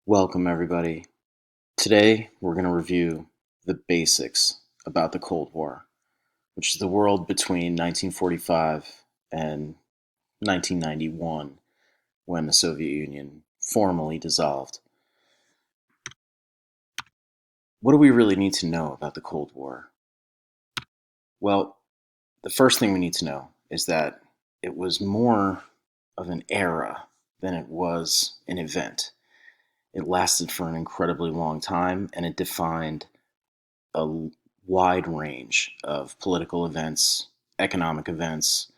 Welcome, everybody. Today, we're going to review the basics about the Cold War, which is the world between 1945 and 1991, when the Soviet Union formally dissolved. What do we really need to know about the Cold War? Well, the first thing we need to know is that it was more of an era than it was an event. It lasted for an incredibly long time, and it defined a wide range of political events, economic events,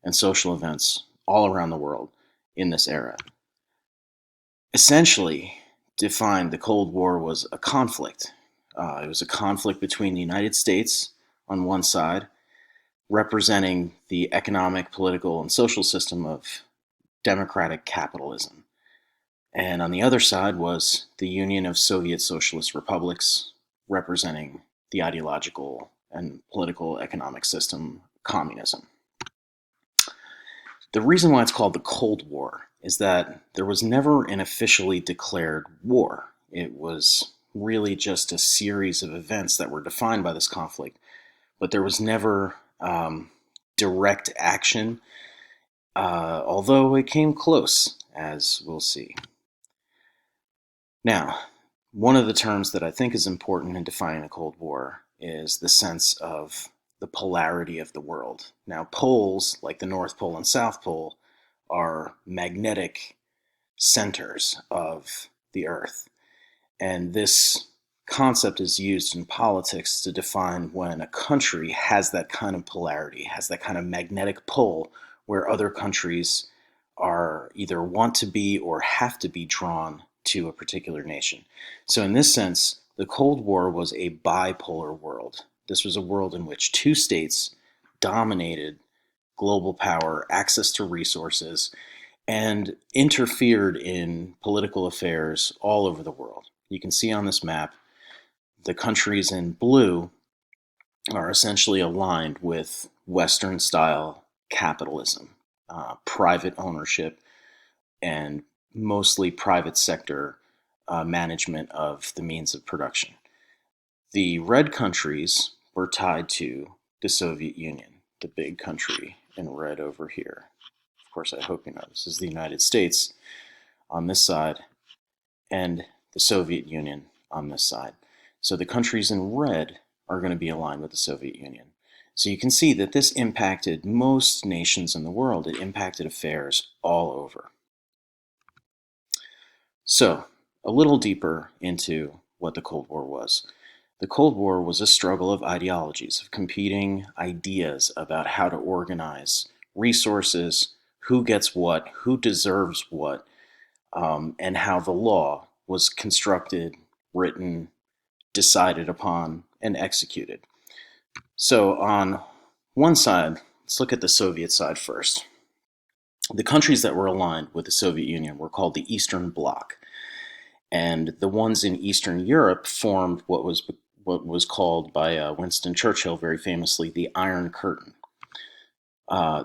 and social events all around the world in this era. Essentially, defined the Cold War was a conflict. It was a conflict between the United States on one side, representing the economic, political, and social system of democratic capitalism. And on the other side was the Union of Soviet Socialist Republics, representing the ideological and political economic system, communism. The reason why it's called the Cold War is that there was never an officially declared war. It was really just a series of events that were defined by this conflict, but there was never direct action, although it came close, as we'll see. Now, one of the terms that I think is important in defining the Cold War is the sense of the polarity of the world. Now, poles, like the North Pole and South Pole, are magnetic centers of the Earth. And this concept is used in politics to define when a country has that kind of polarity, has that kind of magnetic pull where other countries are either want to be or have to be drawn to a particular nation. So in this sense, the Cold War was a bipolar world. This was a world in which two states dominated global power, access to resources, and interfered in political affairs all over the world. You can see on this map, the countries in blue are essentially aligned with Western-style capitalism, private ownership, and mostly private sector management of the means of production. The red countries were tied to the Soviet Union, the big country in red over here. Of course, I hope you know this is the United States on this side and the Soviet Union on this side. So the countries in red are going to be aligned with the Soviet Union. So you can see that this impacted most nations in the world. It impacted affairs all over. So, a little deeper into what the Cold War was. The Cold War was a struggle of ideologies, of competing ideas about how to organize resources, who gets what, who deserves what, and how the law was constructed, written, decided upon, and executed. So, on one side, let's look at the Soviet side first. The countries that were aligned with the Soviet Union were called the Eastern Bloc. And the ones in Eastern Europe formed what was called by Winston Churchill very famously the Iron Curtain.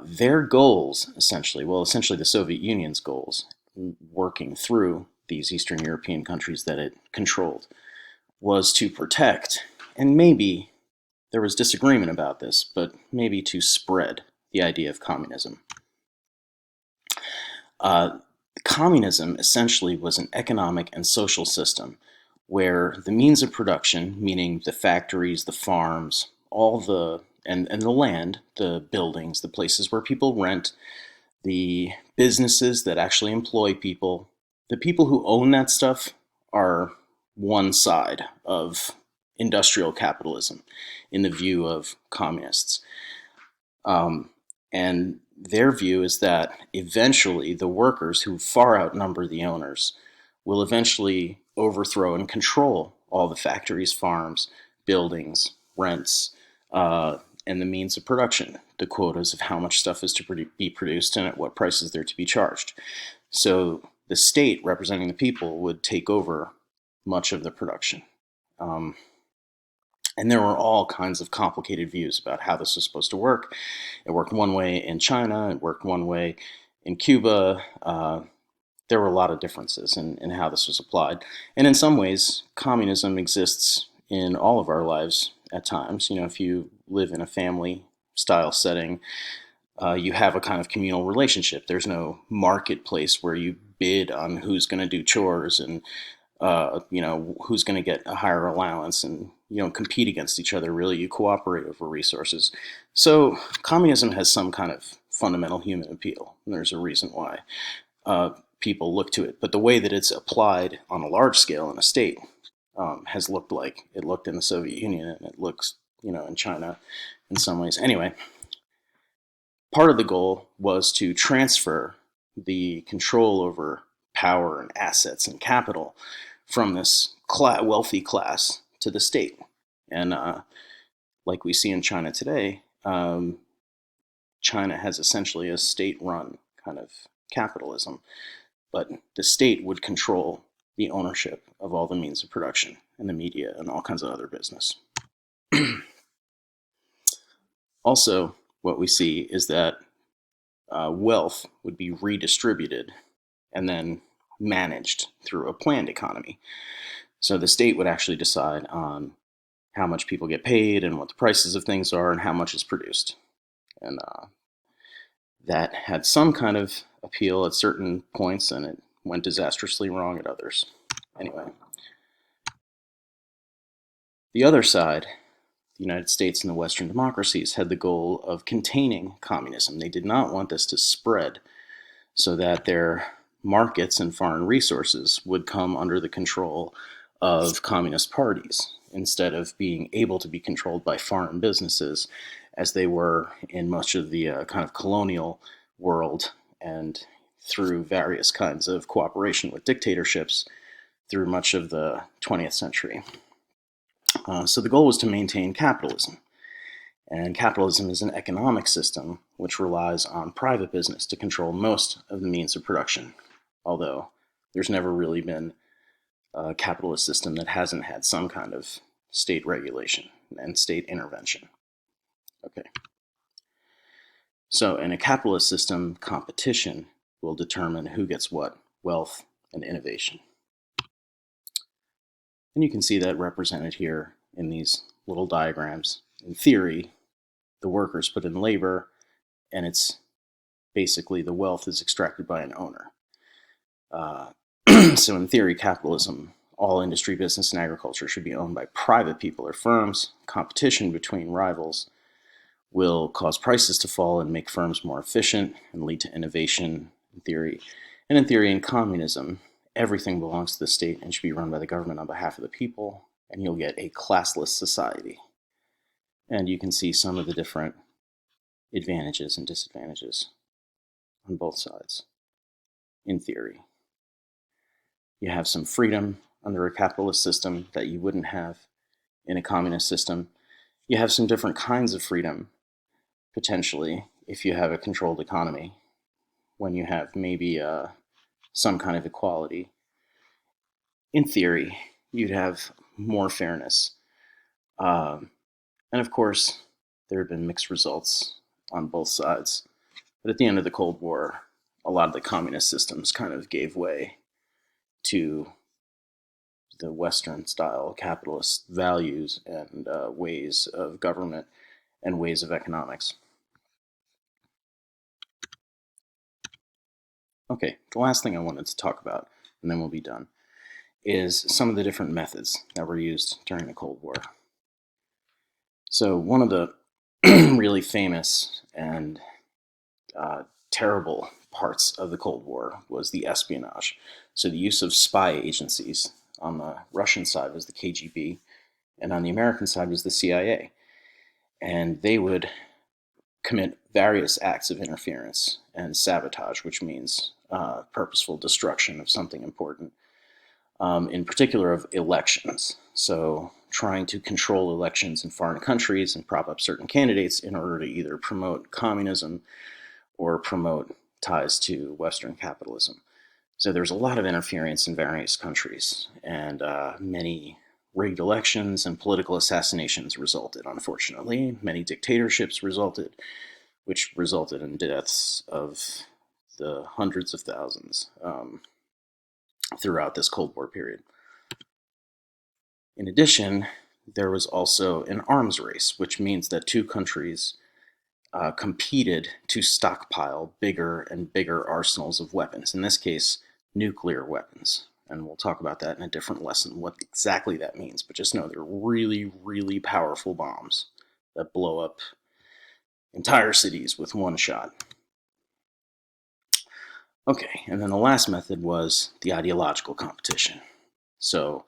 Their goals, essentially the Soviet Union's goals, working through these Eastern European countries that it controlled, was to protect, and maybe there was disagreement about this, but maybe to spread the idea of communism. Communism essentially was an economic and social system where the means of production, meaning the factories, the farms, and the land, the buildings, the places where people rent, the businesses that actually employ people, the people who own that stuff are one side of industrial capitalism in the view of communists. And their view is that eventually the workers, who far outnumber the owners, will eventually overthrow and control all the factories, farms, buildings, rents, and the means of production, the quotas of how much stuff is to be produced and at what prices they're to be charged. So the state, representing the people, would take over much of the production. And there were all kinds of complicated views about how this was supposed to work. It worked one way in China, it worked one way in Cuba, there were a lot of differences in how this was applied. And in some ways, communism exists in all of our lives at times. You know, if you live in a family style setting, you have a kind of communal relationship. There's no marketplace where you bid on who's going to do chores and who's going to get a higher allowance, and you don't compete against each other. Really, you cooperate over resources. So communism has some kind of fundamental human appeal, and there's a reason why people look to it. But the way that it's applied on a large scale in a state has looked like it looked in the Soviet Union, and it looks, in China in some ways. Anyway, part of the goal was to transfer the control over power and assets and capital from this wealthy class to the state. And like we see in China today, China has essentially a state-run kind of capitalism, but the state would control the ownership of all the means of production and the media and all kinds of other business. Also, what we see is that wealth would be redistributed and then managed through a planned economy. So the state would actually decide on how much people get paid and what the prices of things are and how much is produced. And that had some kind of appeal at certain points, and it went disastrously wrong at others. Anyway, the other side, the United States and the Western democracies, had the goal of containing communism. They did not want this to spread so that their markets and foreign resources would come under the control of communist parties instead of being able to be controlled by foreign businesses as they were in much of the kind of colonial world, and through various kinds of cooperation with dictatorships through much of the 20th century. So the goal was to maintain capitalism. And capitalism is an economic system which relies on private business to control most of the means of production, although there's never really been a capitalist system that hasn't had some kind of state regulation and state intervention. Okay. So in a capitalist system, competition will determine who gets what, wealth and innovation. And you can see that represented here in these little diagrams. In theory, the workers put in labor, and it's basically the wealth is extracted by an owner. So in theory, capitalism, all industry, business, and agriculture should be owned by private people or firms. Competition between rivals will cause prices to fall and make firms more efficient and lead to innovation, in theory. And in theory, in communism, everything belongs to the state and should be run by the government on behalf of the people, and you'll get a classless society. And you can see some of the different advantages and disadvantages on both sides, in theory. You have some freedom under a capitalist system that you wouldn't have in a communist system. You have some different kinds of freedom, potentially, if you have a controlled economy, when you have maybe some kind of equality. In theory, you'd have more fairness. And of course, there have been mixed results on both sides. But at the end of the Cold War, a lot of the communist systems kind of gave way to the Western-style capitalist values and ways of government and ways of economics. Okay, the last thing I wanted to talk about, and then we'll be done, is some of the different methods that were used during the Cold War. So one of the really famous and terrible parts of the Cold War was the espionage. So the use of spy agencies. On the Russian side was the KGB, and on the American side was the CIA. And they would commit various acts of interference and sabotage, which means purposeful destruction of something important, in particular of elections. So trying to control elections in foreign countries and prop up certain candidates in order to either promote communism or promote ties to Western capitalism. So there's a lot of interference in various countries, and many rigged elections and political assassinations resulted, unfortunately. Many dictatorships resulted, which resulted in deaths of the hundreds of thousands. throughout this Cold War period. In addition, there was also an arms race, which means that two countries competed to stockpile bigger and bigger arsenals of weapons, in this case, nuclear weapons. And we'll talk about that in a different lesson, what exactly that means. But just know they're really, really powerful bombs that blow up entire cities with one shot. Okay, and then the last method was the ideological competition. So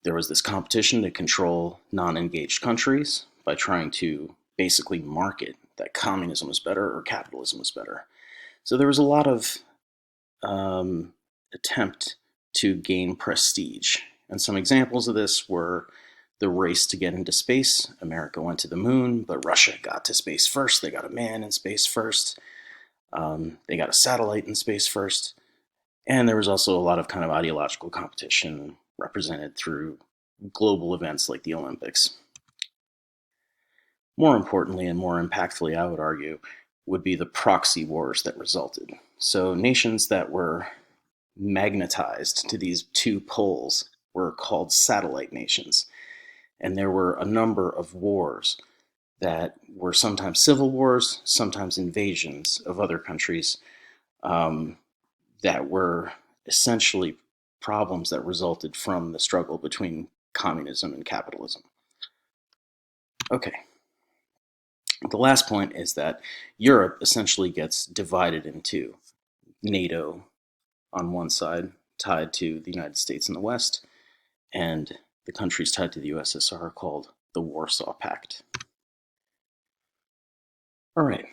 there was this competition to control non-engaged countries by trying to basically market that communism was better or capitalism was better. So there was a lot of attempt to gain prestige. And some examples of this were the race to get into space. America went to the moon, but Russia got to space first. They got a man in space first. They got a satellite in space first. And there was also a lot of kind of ideological competition represented through global events like the Olympics. More importantly and more impactfully, I would argue, would be the proxy wars that resulted. So nations that were magnetized to these two poles were called satellite nations. And there were a number of wars that were sometimes civil wars, sometimes invasions of other countries, that were essentially problems that resulted from the struggle between communism and capitalism. Okay. The last point is that Europe essentially gets divided into NATO on one side, tied to the United States in the West, and the countries tied to the USSR are called the Warsaw Pact. All right,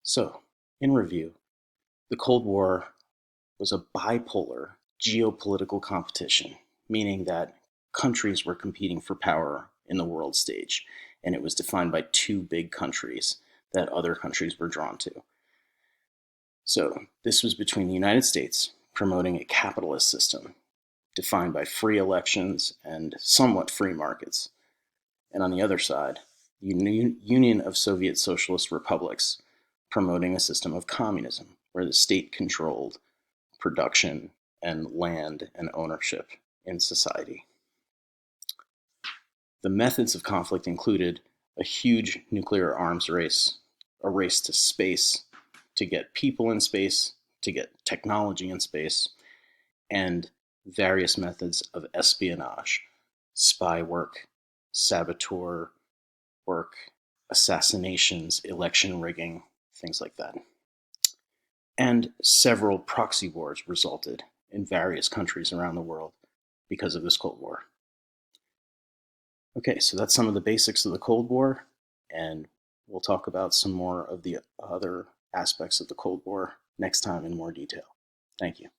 so in review, the Cold War was a bipolar geopolitical competition, meaning that countries were competing for power in the world stage, and it was defined by two big countries that other countries were drawn to. So this was between the United States, promoting a capitalist system defined by free elections and somewhat free markets, and on the other side, the Union of Soviet Socialist Republics, promoting a system of communism where the state controlled production and land and ownership in society. The methods of conflict included a huge nuclear arms race, a race to space, to get people in space, to get technology in space, and various methods of espionage, spy work, saboteur work, assassinations, election rigging, things like that. And several proxy wars resulted in various countries around the world because of this Cold War. Okay, so that's some of the basics of the Cold War, and we'll talk about some more of the other aspects of the Cold War next time in more detail. Thank you.